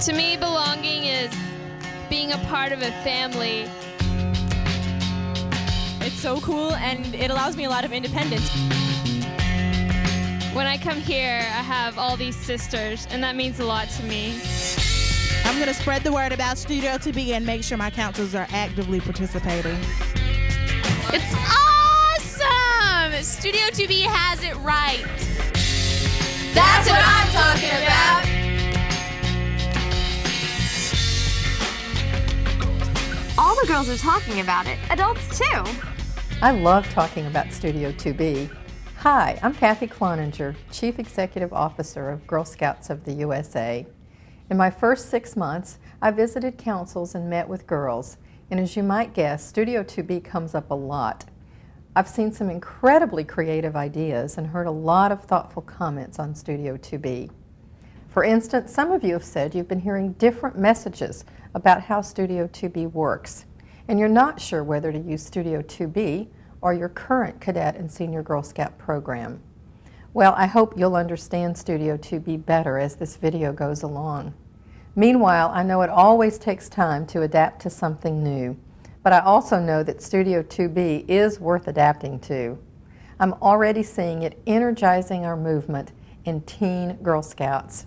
To me, belonging is being a part of a family. It's so cool, and it allows me a lot of independence. When I come here, I have all these sisters, and that means a lot to me. I'm going to spread the word about Studio 2B and make sure my counselors are actively participating. It's awesome! Studio 2B has it right. That's what I'm talking about. All the girls are talking about it, adults too. I love talking about Studio 2B. Hi, I'm Kathy Cloninger, Chief Executive Officer of Girl Scouts of the USA. In my first 6 months, I visited councils and met with girls, and as you might guess, Studio 2B comes up a lot. I've seen some incredibly creative ideas and heard a lot of thoughtful comments on Studio 2B. For instance, some of you have said you've been hearing different messages about how Studio 2B works, and you're not sure whether to use Studio 2B or your current Cadet and Senior Girl Scout program. Well, I hope you'll understand Studio 2B better as this video goes along. Meanwhile, I know it always takes time to adapt to something new, but I also know that Studio 2B is worth adapting to. I'm already seeing it energizing our movement in teen Girl Scouts.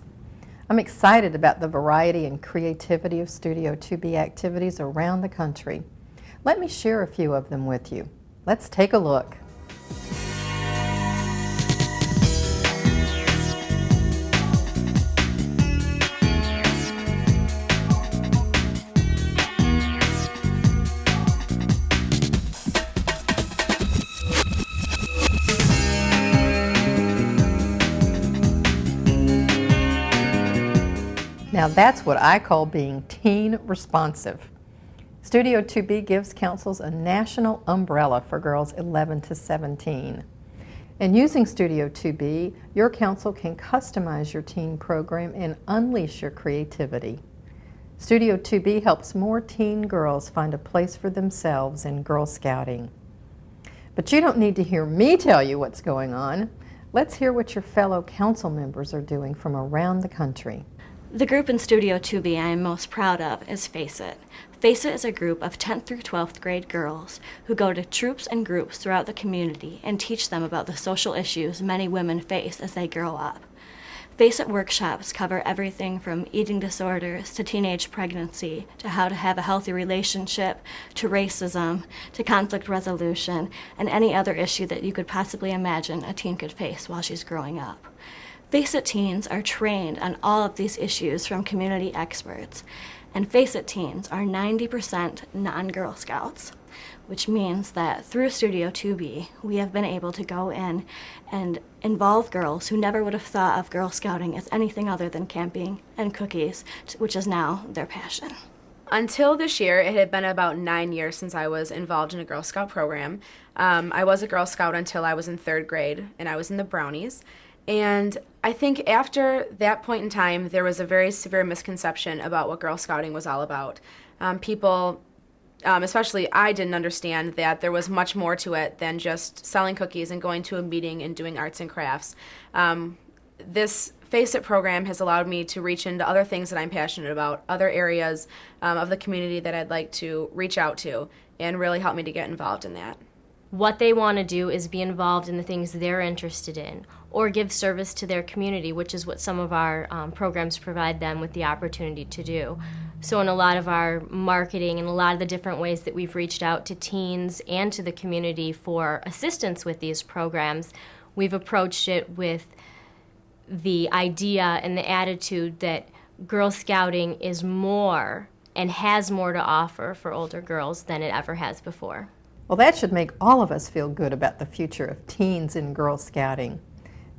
I'm excited about the variety and creativity of Studio 2B activities around the country. Let me share a few of them with you. Let's take a look. Now that's what I call being teen responsive. Studio 2B gives councils a national umbrella for girls 11 to 17. And using Studio 2B, your council can customize your teen program and unleash your creativity. Studio 2B helps more teen girls find a place for themselves in Girl Scouting. But you don't need to hear me tell you what's going on. Let's hear what your fellow council members are doing from around the country. The group in Studio 2B I am most proud of is Face It. Face It is a group of 10th through 12th grade girls who go to troops and groups throughout the community and teach them about the social issues many women face as they grow up. Face It workshops cover everything from eating disorders to teenage pregnancy to how to have a healthy relationship to racism to conflict resolution and any other issue that you could possibly imagine a teen could face while she's growing up. Face It teens are trained on all of these issues from community experts, and Face It teens are 90% non-Girl Scouts, which means that through Studio 2B, we have been able to go in and involve girls who never would have thought of Girl Scouting as anything other than camping and cookies, which is now their passion. Until this year, it had been about 9 years since I was involved in a Girl Scout program. I was a Girl Scout until I was in 3rd grade, and I was in the Brownies. And I think after that point in time, there was a very severe misconception about what Girl Scouting was all about. People, especially I, didn't understand that there was much more to it than just selling cookies and going to a meeting and doing arts and crafts. This Face It program has allowed me to reach into other things that I'm passionate about, other areas of the community that I'd like to reach out to, and really help me to get involved in that. What they want to do is be involved in the things they're interested in, or give service to their community, which is what some of our programs provide them with the opportunity to do. So in a lot of our marketing and a lot of the different ways that we've reached out to teens and to the community for assistance with these programs, we've approached it with the idea and the attitude that Girl Scouting is more and has more to offer for older girls than it ever has before. Well, that should make all of us feel good about the future of teens in Girl Scouting.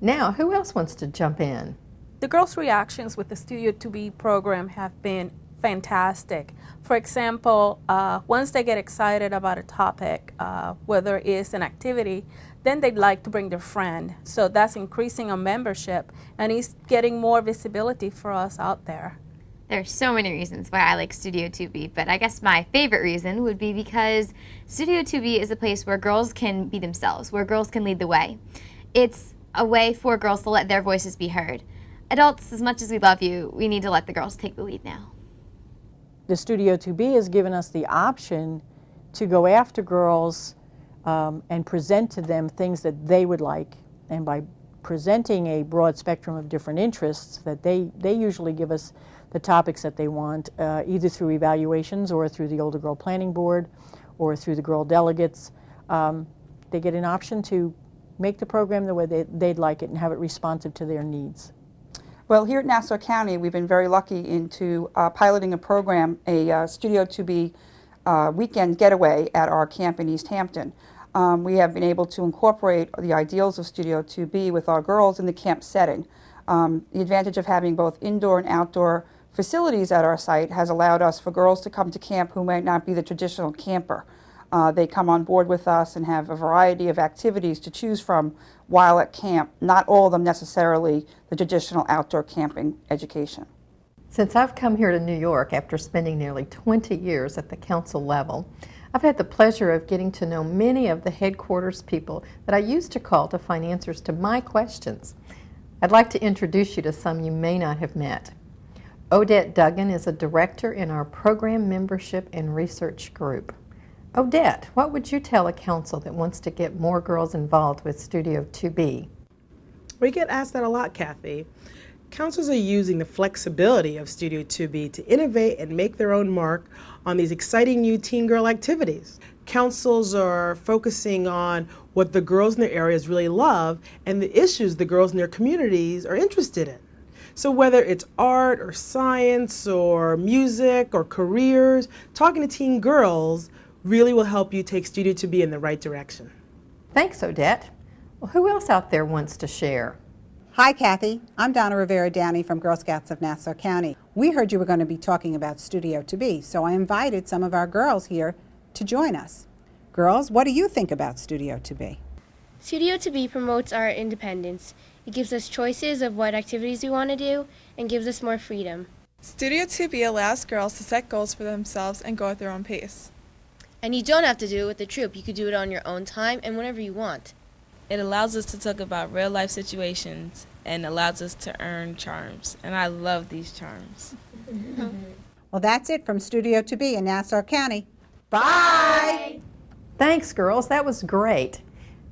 Now, who else wants to jump in? The girls' reactions with the Studio 2B program have been fantastic. For example, once they get excited about a topic, whether it's an activity, then they'd like to bring their friend. So that's increasing our membership, and it's getting more visibility for us out there. There's so many reasons why I like Studio 2B, but I guess my favorite reason would be because Studio 2B is a place where girls can be themselves, where girls can lead the way. It's a way for girls to let their voices be heard. Adults, as much as we love you, we need to let the girls take the lead now. The Studio 2B has given us the option to go after girls and present to them things that they would like. And by presenting a broad spectrum of different interests, that they usually give us the topics that they want, either through evaluations or through the Older Girl Planning Board or through the girl delegates. They get an option to make the program the way they'd like it and have it responsive to their needs. Well, here at Nassau County, we've been very lucky into piloting a program, a Studio 2B weekend getaway at our camp in East Hampton. We have been able to incorporate the ideals of Studio 2B with our girls in the camp setting. The advantage of having both indoor and outdoor facilities at our site has allowed us for girls to come to camp who might not be the traditional camper. They come on board with us and have a variety of activities to choose from while at camp, not all of them necessarily the traditional outdoor camping education. Since I've come here to New York after spending nearly 20 years at the council level, I've had the pleasure of getting to know many of the headquarters people that I used to call to find answers to my questions. I'd like to introduce you to some you may not have met. Odette Duggan is a director in our Program Membership and Research Group. Odette, what would you tell a council that wants to get more girls involved with Studio 2B? We get asked that a lot, Kathy. Councils are using the flexibility of Studio 2B to innovate and make their own mark on these exciting new teen girl activities. Councils are focusing on what the girls in their areas really love and the issues the girls in their communities are interested in. So whether it's art or science or music or careers, talking to teen girls really will help you take Studio 2B in the right direction. Thanks, Odette. Well, who else out there wants to share? Hi, Kathy. I'm Donna Rivera-Downey from Girl Scouts of Nassau County. We heard you were going to be talking about Studio 2B, so I invited some of our girls here to join us. Girls, what do you think about Studio 2B? Studio 2B promotes our independence. It gives us choices of what activities we want to do and gives us more freedom. Studio 2B allows girls to set goals for themselves and go at their own pace. And you don't have to do it with the troop. You could do it on your own time and whenever you want. It allows us to talk about real life situations and allows us to earn charms. And I love these charms. Well, that's it from Studio 2B in Nassau County. Bye! Thanks, girls. That was great.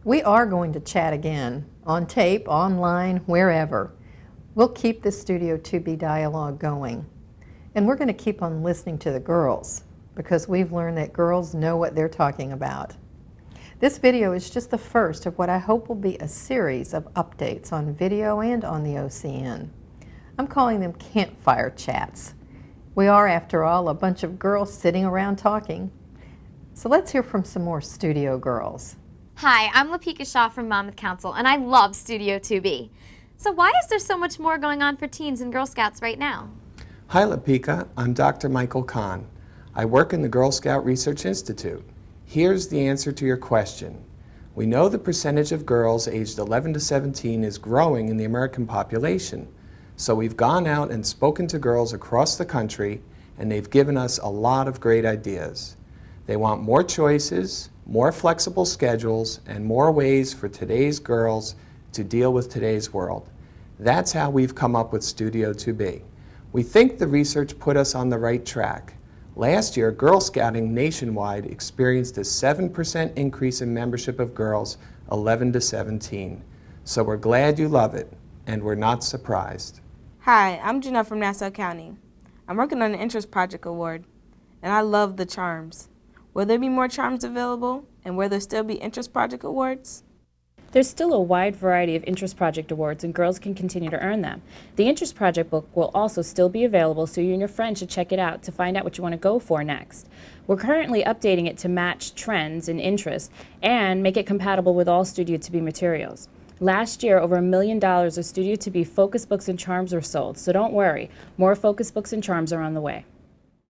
We are going to chat again, on tape, online, wherever. We'll keep this Studio 2B dialogue going. And we're going to keep on listening to the girls, because we've learned that girls know what they're talking about. This video is just the first of what I hope will be a series of updates on video and on the OCN. I'm calling them campfire chats. We are, after all, a bunch of girls sitting around talking. So let's hear from some more studio girls. Hi, I'm Lapika Shaw from Monmouth Council, and I love Studio 2B. So why is there so much more going on for teens and Girl Scouts right now? Hi, Lapika. I'm Dr. Michael Kahn. I work in the Girl Scout Research Institute. Here's the answer to your question. We know the percentage of girls aged 11 to 17 is growing in the American population. So we've gone out and spoken to girls across the country, and they've given us a lot of great ideas. They want more choices, more flexible schedules, and more ways for today's girls to deal with today's world. That's how we've come up with Studio 2B. We think the research put us on the right track. Last year, Girl Scouting nationwide experienced a 7% increase in membership of girls 11 to 17. So we're glad you love it, and we're not surprised. Hi, I'm Jenna from Nassau County. I'm working on an Interest Project Award, and I love the charms. Will there be more charms available, and will there still be Interest Project Awards? There's still a wide variety of Interest Project Awards, and girls can continue to earn them. The Interest Project book will also still be available, so you and your friends should check it out to find out what you want to go for next. We're currently updating it to match trends and interests and make it compatible with all Studio 2B materials. Last year, over $1 million of Studio 2B focus books and charms were sold, so don't worry, more focus books and charms are on the way.